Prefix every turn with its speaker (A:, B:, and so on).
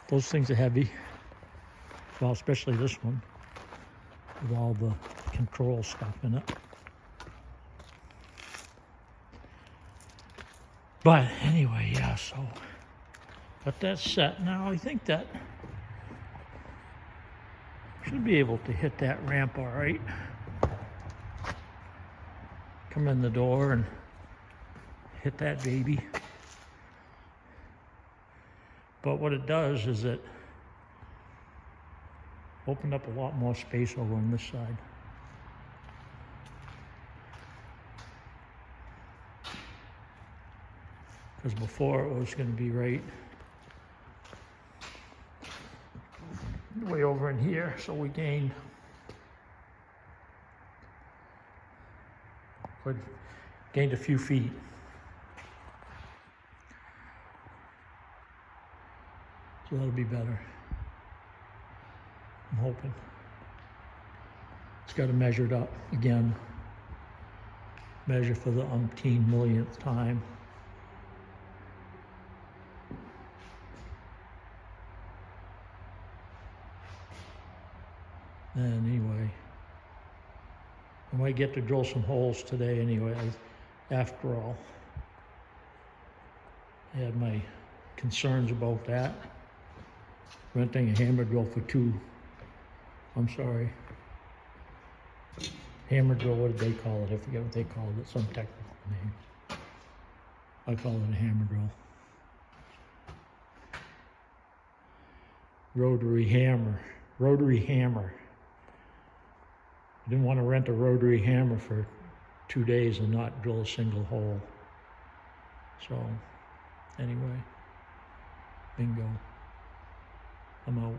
A: Those things are heavy. Well, especially this one with all the control stuff in it. But anyway, yeah, so got that set. Now I think that should be able to hit that ramp all right. Come in the door and hit that baby. But what it does is it opened up a lot more space over on this side. Because before it was going to be right way over in here, so we gained a few feet. So that'll be better. I'm hoping. It's got to measure it up again. Measure for the umpteen millionth time. And anyway, I might get to drill some holes today anyway. After all, I had my concerns about that. Renting a hammer drill for hammer drill, what did they call it? I forget what they called it, some technical name. I call it a hammer drill. Rotary hammer. I didn't want to rent a rotary hammer for 2 days and not drill a single hole. So, anyway, bingo. I'm out.